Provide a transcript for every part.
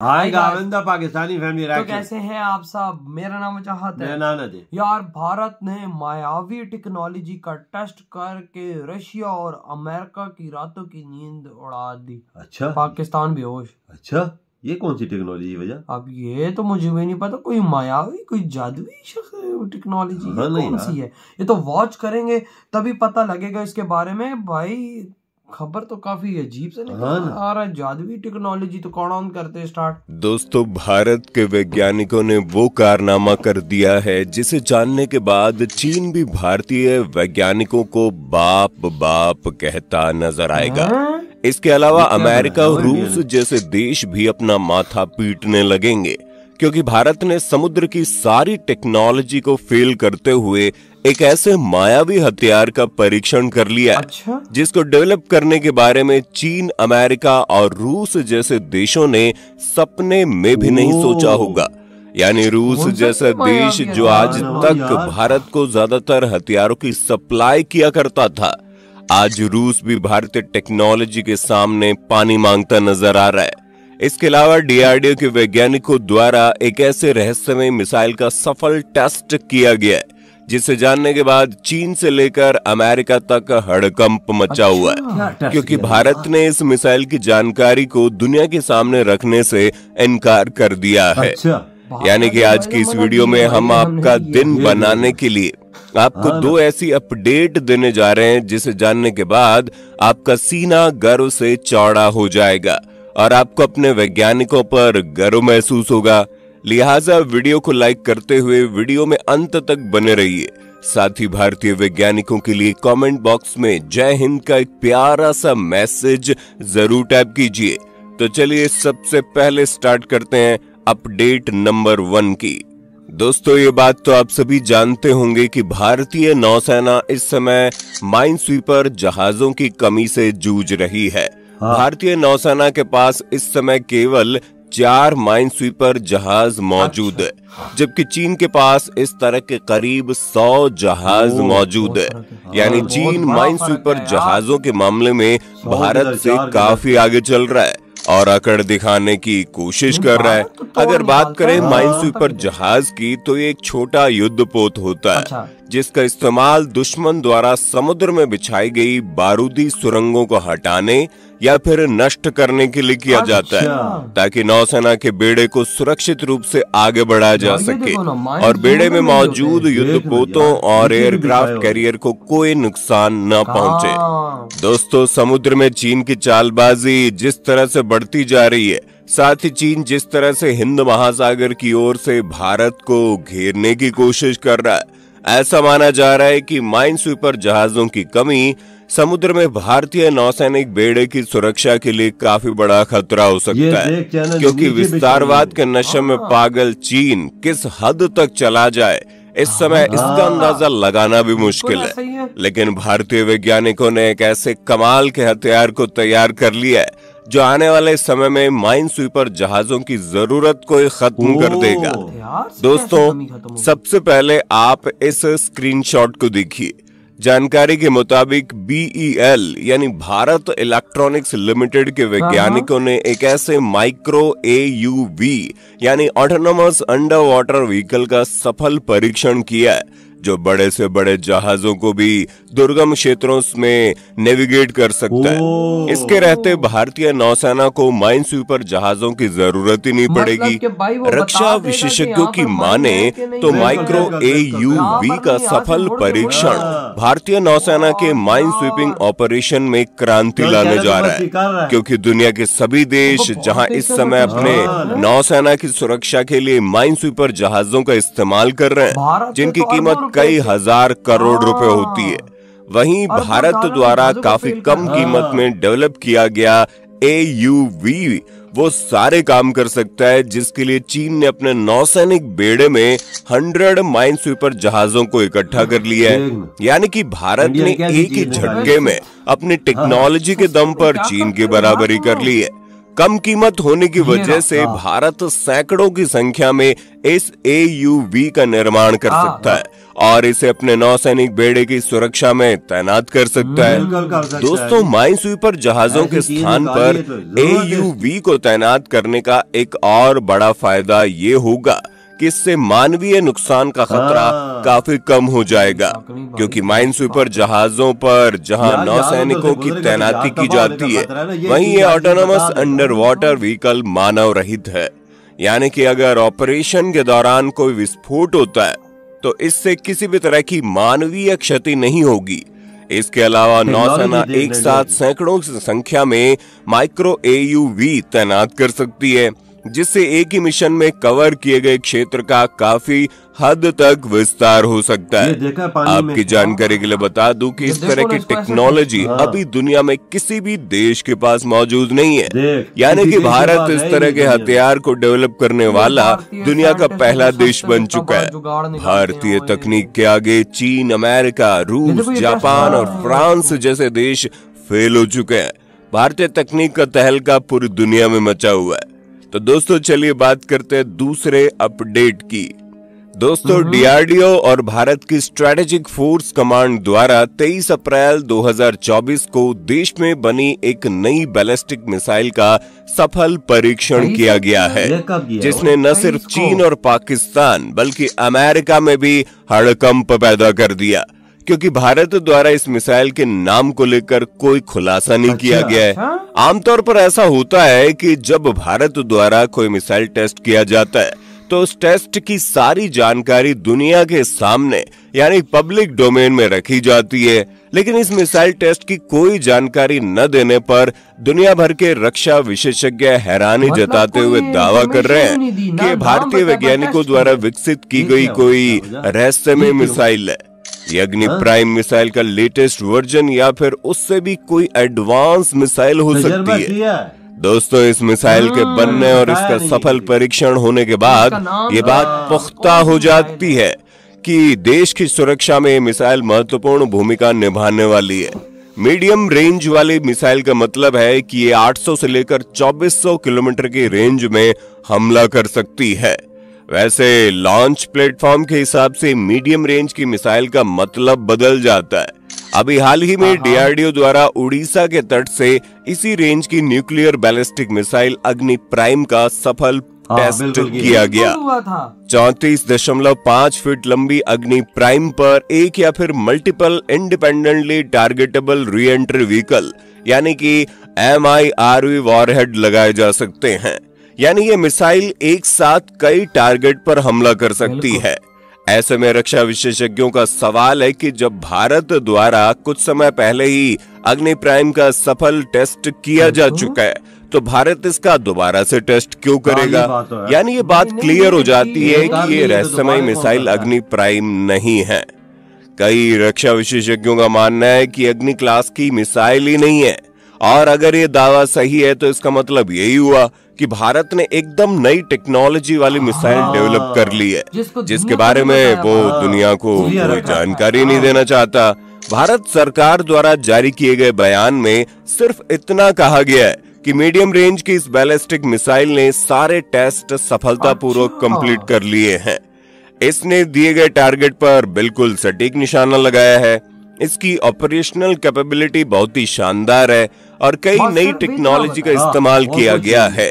हाय गाविंदा Pakistani family तो कैसे हैं आप सब। मेरा नाम चाहत है। यार भारत ने मायावी टेक्नोलॉजी का टेस्ट करके रशिया और अमेरिका की रातों की नींद उड़ा दी। अच्छा, पाकिस्तान बेहोश। अच्छा, ये कौन सी टेक्नोलॉजी वजह? अब ये तो मुझे भी नहीं पता, कोई मायावी कोई जादुई टेक्नोलॉजी कौन सी है। ये तो वॉच करेंगे तभी पता लगेगा इसके बारे में। भाई खबर तो काफी अजीब से निकल आ रहा है। जादुई टेक्नोलॉजी तो कौन ऑन करते स्टार्ट। दोस्तों, भारत के वैज्ञानिकों ने वो कारनामा कर दिया है जिसे जानने के बाद चीन भी भारतीय वैज्ञानिकों को बाप बाप कहता नजर आएगा। इसके अलावा अमेरिका और रूस जैसे देश भी अपना माथा पीटने लगेंगे, क्योंकि भारत ने समुद्र की सारी टेक्नोलॉजी को फेल करते हुए एक ऐसे मायावी हथियार का परीक्षण कर लिया है। अच्छा? जिसको डेवलप करने के बारे में चीन, अमेरिका और रूस जैसे देशों ने सपने में भी नहीं सोचा होगा। यानी रूस जैसा देश जो आज तक भारत को ज्यादातर हथियारों की सप्लाई किया करता था, आज रूस भी भारतीय टेक्नोलॉजी के सामने पानी मांगता नजर आ रहा है। इसके अलावा डीआरडीओ के वैज्ञानिकों द्वारा एक ऐसे रहस्यमय मिसाइल का सफल टेस्ट किया गया है जिसे जानने के बाद चीन से लेकर अमेरिका तक हड़कंप मचा हुआ है, क्योंकि भारत ने इस मिसाइल की जानकारी को दुनिया के सामने रखने से इनकार कर दिया है। यानी कि आज की इस वीडियो में हम आपका दिन बनाने के लिए आपको दो ऐसी अपडेट देने जा रहे हैं जिसे जानने के बाद आपका सीना गर्व से चौड़ा हो जाएगा और आपको अपने वैज्ञानिकों पर गर्व महसूस होगा। लिहाजा वीडियो को लाइक करते हुए वीडियो में अंत तक बने रहिए। साथ ही भारतीय वैज्ञानिकों के लिए कमेंट बॉक्स में जय हिंद का एक प्यारा सा मैसेज जरूर टाइप कीजिए। तो चलिए सबसे पहले स्टार्ट करते हैं अपडेट नंबर 1 की। दोस्तों, ये बात तो आप सभी जानते होंगे कि भारतीय नौसेना इस समय माइन स्वीपर जहाजों की कमी से जूझ रही है। भारतीय नौसेना के पास इस समय केवल 4 माइन स्वीपर जहाज मौजूद है, जबकि चीन के पास इस तरह के करीब 100 जहाज मौजूद है। यानी चीन माइन स्वीपर जहाजों के मामले में भारत से काफी आगे चल रहा है और अकड़ दिखाने की कोशिश कर रहा है। अगर बात करें माइन स्वीपर जहाज की, तो ये एक छोटा युद्धपोत होता है जिसका इस्तेमाल दुश्मन द्वारा समुद्र में बिछाई गई बारूदी सुरंगों को हटाने या फिर नष्ट करने के लिए किया जाता है, ताकि नौसेना के बेड़े को सुरक्षित रूप से आगे बढ़ाया जा सके और बेड़े में मौजूद युद्धपोतों और एयरक्राफ्ट कैरियर को कोई नुकसान न पहुंचे। दोस्तों, समुद्र में चीन की चालबाजी जिस तरह से बढ़ती जा रही है, साथ ही चीन जिस तरह से हिंद महासागर की ओर से भारत को घेरने की कोशिश कर रहा है, ऐसा माना जा रहा है कि माइन स्वीपर जहाजों की कमी समुद्र में भारतीय नौसैनिक बेड़े की सुरक्षा के लिए काफी बड़ा खतरा हो सकता है, क्योंकि विस्तारवाद के नशे में पागल चीन किस हद तक चला जाए इस समय इसका अंदाजा लगाना भी मुश्किल है। लेकिन भारतीय वैज्ञानिकों ने एक ऐसे कमाल के हथियार को तैयार कर लिया है जो आने वाले समय में माइन स्वीपर जहाजों की जरूरत को खत्म कर देगा। दोस्तों, सबसे पहले आप इस स्क्रीनशॉट को देखिए। जानकारी के मुताबिक BEL यानी भारत इलेक्ट्रॉनिक्स लिमिटेड के वैज्ञानिकों ने एक ऐसे माइक्रो AUV यानी ऑटोनोमस अंडर वाटर व्हीकल का सफल परीक्षण किया है, जो बड़े से बड़े जहाजों को भी दुर्गम क्षेत्रों में नेविगेट कर सकता है। इसके रहते भारतीय नौसेना को माइन स्वीपर जहाजों की जरूरत ही नहीं पड़ेगी। रक्षा विशेषज्ञों की माने तो माइक्रो AUV का सफल परीक्षण भारतीय नौसेना के माइन स्वीपिंग ऑपरेशन में क्रांति लाने जा रहा है, क्योंकि दुनिया के सभी देश जहां इस समय अपने नौसेना की सुरक्षा के लिए माइन स्वीपर जहाजों का इस्तेमाल कर रहे हैं, जिनकी कीमत कई हजार करोड़ रुपए होती है, वहीं भारत द्वारा काफी कम कीमत में डेवलप किया गया AUV वो सारे काम कर सकता है जिसके लिए चीन ने अपने नौसैनिक बेड़े में 100 माइन स्वीपर जहाजों को इकट्ठा कर लिया है। यानी कि भारत ने एक ही झटके में अपनी टेक्नोलॉजी के दम पर चीन की बराबरी कर ली है। कम कीमत होने की वजह से भारत सैकड़ों की संख्या में इस AUV का निर्माण कर सकता है और इसे अपने नौसैनिक बेड़े की सुरक्षा में तैनात कर सकता है। दोस्तों, माइनस्वीपर जहाजों के स्थान पर AUV को तैनात करने का एक और बड़ा फायदा ये होगा कि इससे मानवीय नुकसान का खतरा काफी कम हो जाएगा, क्योंकि माइनस्वीपर जहाजों पर जहां नौसैनिकों की तैनाती की जाती है वहीं ये ऑटोनोमस अंडर वाटर व्हीकल मानव रहित है। यानी कि अगर ऑपरेशन के दौरान कोई विस्फोट होता है तो इससे किसी भी तरह की मानवीय क्षति नहीं होगी। इसके अलावा नौसेना एक साथ सैकड़ों की संख्या में माइक्रो AUV तैनात कर सकती है, जिससे एक ही मिशन में कवर किए गए क्षेत्र का काफी हद तक विस्तार हो सकता है। आपकी जानकारी के लिए बता दूं कि इस तरह की टेक्नोलॉजी अभी दुनिया में किसी भी देश के पास मौजूद नहीं है। यानी कि भारत इस तरह के हथियार को डेवलप करने वाला दुनिया का पहला देश बन चुका है। भारतीय तकनीक के आगे चीन, अमेरिका, रूस, जापान और फ्रांस जैसे देश फेल हो चुके हैं। भारतीय तकनीक का तहलका पूरी दुनिया में मचा हुआ है। तो दोस्तों, चलिए बात करते हैं दूसरे अपडेट की। दोस्तों, DRDO और भारत की स्ट्रेटेजिक फोर्स कमांड द्वारा 23 अप्रैल 2024 को देश में बनी एक नई बैलिस्टिक मिसाइल का सफल परीक्षण किया गया है, जिसने न सिर्फ चीन और पाकिस्तान बल्कि अमेरिका में भी हड़कंप पैदा कर दिया, क्योंकि भारत द्वारा इस मिसाइल के नाम को लेकर कोई खुलासा नहीं किया गया है। आमतौर पर ऐसा होता है कि जब भारत द्वारा कोई मिसाइल टेस्ट किया जाता है तो उस टेस्ट की सारी जानकारी दुनिया के सामने यानी पब्लिक डोमेन में रखी जाती है, लेकिन इस मिसाइल टेस्ट की कोई जानकारी न देने पर दुनिया भर के रक्षा विशेषज्ञ हैरानी जताते हुए दावा कर रहे हैं कि भारतीय वैज्ञानिकों द्वारा विकसित की गई कोई रहस्यमय मिसाइल है। ये अग्नि प्राइम मिसाइल का लेटेस्ट वर्जन या फिर उससे भी कोई एडवांस मिसाइल हो सकती है। दोस्तों, इस मिसाइल के बनने और इसका सफल परीक्षण होने के बाद ये बात पुख्ता हो जाती है कि देश की सुरक्षा में ये मिसाइल महत्वपूर्ण भूमिका निभाने वाली है। मीडियम रेंज वाली मिसाइल का मतलब है कि ये 800 से लेकर 2400 किलोमीटर की रेंज में हमला कर सकती है। वैसे लॉन्च प्लेटफॉर्म के हिसाब से मीडियम रेंज की मिसाइल का मतलब बदल जाता है। अभी हाल ही में DRDO द्वारा उड़ीसा के तट से इसी रेंज की न्यूक्लियर बैलिस्टिक मिसाइल अग्नि प्राइम का सफल टेस्ट किया गया। 34.5 फीट लंबी अग्नि प्राइम पर एक या फिर multiple independently targetable re entry vehicle यानी कि MIRV वॉरहेड लगाए जा सकते हैं। यानी ये मिसाइल एक साथ कई टारगेट पर हमला कर सकती है। ऐसे में रक्षा विशेषज्ञों का सवाल है कि जब भारत द्वारा कुछ समय पहले ही अग्नि प्राइम का सफल टेस्ट किया जा चुका है तो भारत इसका दोबारा से टेस्ट क्यों करेगा। यानी ये बात क्लियर हो जाती है कि ये रहस्यमय मिसाइल अग्नि प्राइम नहीं है। कई रक्षा विशेषज्ञों का मानना है कि अग्नि क्लास की मिसाइल ही नहीं है, और अगर ये दावा सही है तो इसका मतलब यही हुआ कि भारत ने एकदम नई टेक्नोलॉजी वाली मिसाइल डेवलप कर ली है, जिसके बारे में वो दुनिया को कोई जानकारी नहीं देना चाहता। भारत सरकार द्वारा जारी किए गए बयान में सिर्फ इतना कहा गया है कि मीडियम रेंज की इस बैलिस्टिक मिसाइल ने सारे टेस्ट सफलतापूर्वक कंप्लीट कर लिए हैं। इसने दिए गए टारगेट पर बिल्कुल सटीक निशाना लगाया है। इसकी ऑपरेशनल कैपेबिलिटी बहुत ही शानदार है और कई नई टेक्नोलॉजी का इस्तेमाल किया गया है।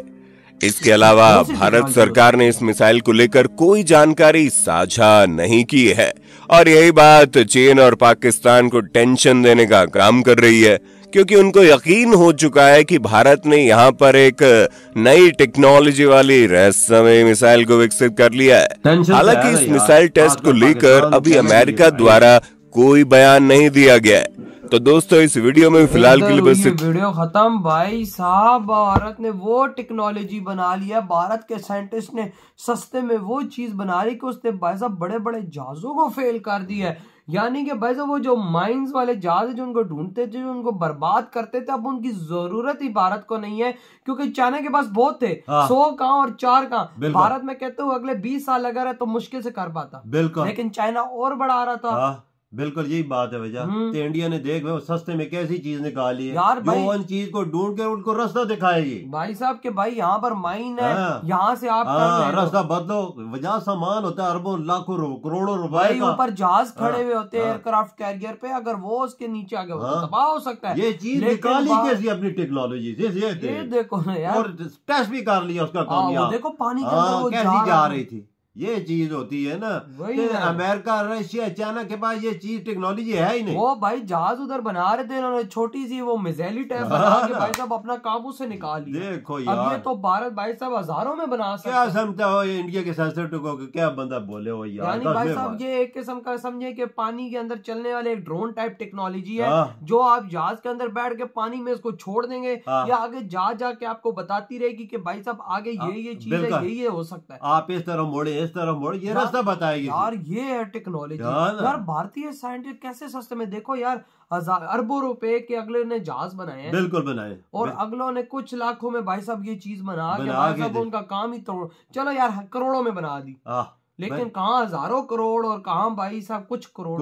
इसके अलावा भारत सरकार ने इस मिसाइल को लेकर कोई जानकारी साझा नहीं की है, और यही बात चीन और पाकिस्तान को टेंशन देने का काम कर रही है, क्योंकि उनको यकीन हो चुका है कि भारत ने यहाँ पर एक नई टेक्नोलॉजी वाली रहस्यमय मिसाइल को विकसित कर लिया है। हालांकि इस मिसाइल टेस्ट को लेकर अभी अमेरिका द्वारा कोई बयान नहीं दिया गया है। तो दोस्तों, इस वीडियो में फिलहाल के लिए बस वीडियो खत्म। भाई साहब, भारत ने वो टेक्नोलॉजी बना लिया, भारत के साइंटिस्ट ने सस्ते में वो चीज बना ली कि उसने भाई साहब बड़े बड़े जहाजों को फेल कर दिया है। यानी कि भाई साहब वो जो माइंस वाले जहाज जो उनको ढूंढते थे, जो उनको बर्बाद करते थे, अब उनकी जरूरत ही भारत को नहीं है, क्योंकि चाइना के पास बहुत थे। 100 कहां और 4 कहां। भारत में कहते हुए अगले 20 साल लगा रहा तो मुश्किल से कर पाता, लेकिन चाइना और बढ़ा रहा था। बिल्कुल यही बात है भैया। तो इंडिया ने देख वो सस्ते में कैसी चीज निकाली है यार जो उन चीज को ढूंढ के उनको रास्ता दिखाएगी भाई साहब के भाई यहाँ पर माइन है, यहाँ से आप रास्ता बदलो। वजह सामान होता है अरबों लाखों करोड़ों रुपए का, ऊपर जहाज खड़े हुए होते हैं एयरक्राफ्ट कैरियर पे, अगर वो उसके नीचे आ गया तो तबाह हो सकता है। ये चीज निकाली कैसी अपनी टेक्नोलॉजी से, ये देखो ना यार, और टेस्ट भी कर लिया उसका कामयाब। देखो पानी के अंदर वो कैसी जा रही थी। ये चीज होती है ना, अमेरिका रशिया चाइना के पास ये चीज टेक्नोलॉजी है ही नहीं। वो भाई जहाज उधर बना रहे थे इन्होंने, छोटी सी वो मिसाइली टाइप बना के भाई साहब अपना काबू से निकाल लिया। देखो यार, अब ये तो भारत भाई साहब हजारों में बना सकता। क्या समझता हो ये इंडिया के सेंसिटिव को, क्या बंदा बोले हो यार। यानी भाई साहब ये एक किस्म का समझे कि पानी के अंदर चलने वाले एक ड्रोन टाइप टेक्नोलॉजी है, जो आप जहाज के अंदर बैठ के पानी में इसको छोड़ देंगे, या आगे जा जाके आपको बताती रहेगी कि भाई साहब आगे ये चीज है, ये हो सकता है, आप इस तरह मोड़े इस तरह मोड़े, ये रास्ता बताएगी। यार ये है टेक्नोलॉजी। यार भारतीय साइंटिस्ट कैसे सस्ते में, देखो यार अरबों रुपए के अगले ने जहाज बनाए हैं, बिल्कुल बनाए, और अगलों ने कुछ लाखों में भाई साहब ये चीज बना के भाई साहब उनका काम ही तोड़, चलो यार करोड़ों में बना दी, लेकिन कहाँ हजारों करोड़ और कहाँ भाई साहब कुछ करोड़,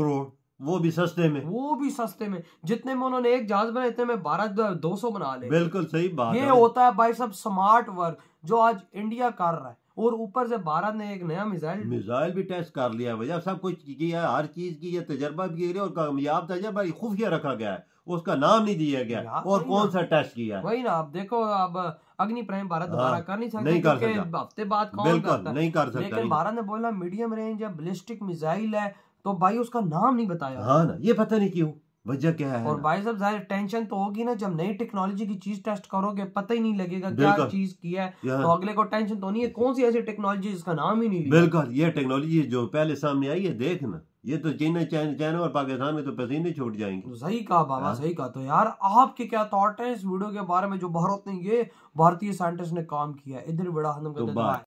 वो भी सस्ते में, जितने में उन्होंने एक जहाज बनाए इतने में 1200 बना ले। बिल्कुल सही बात। ये होता है भाई साहब स्मार्ट वर्क जो आज इंडिया कर रहा है, और ऊपर से भारत ने एक नया मिसाइल भी टेस्ट कर लिया भैया, सब कुछ किया है, हर चीज की तजर्बा भी किया और कामयाब तजर्बा खुफिया रखा गया है, उसका नाम नहीं दिया गया, और कौन सा टेस्ट किया है वही ना। आप देखो अब अग्नि प्राइम भारत दोबारा कर नहीं सकते, नहीं कर सकता, हफ्ते बाद कौन करता नहीं कर सकता, लेकिन भारत ने बोला मीडियम रेंज या बैलिस्टिक मिसाइल है, तो भाई उसका नाम नहीं बताया। हाँ ना, ये पता नहीं क्यों, वजह क्या है। और भाई साहब जाहिर टेंशन तो होगी ना, जब नई टेक्नोलॉजी की चीज टेस्ट करोगे पता ही नहीं लगेगा क्या चीज की है, तो अगले को टेंशन तो नहीं है कौन सी ऐसी टेक्नोलॉजी जिसका नाम ही नहीं लिया। बिल्कुल, ये टेक्नोलॉजी जो पहले सामने आई है देखना, ये तो चाइना और पाकिस्तान में तो पसीने छूट जाएंगे। सही कहा बाबा, सही कहा। तो यार आपके क्या थॉट है इस वीडियो के बारे में, जो भारत ने ये भारतीय साइंटिस्ट ने काम किया, इधर बड़ा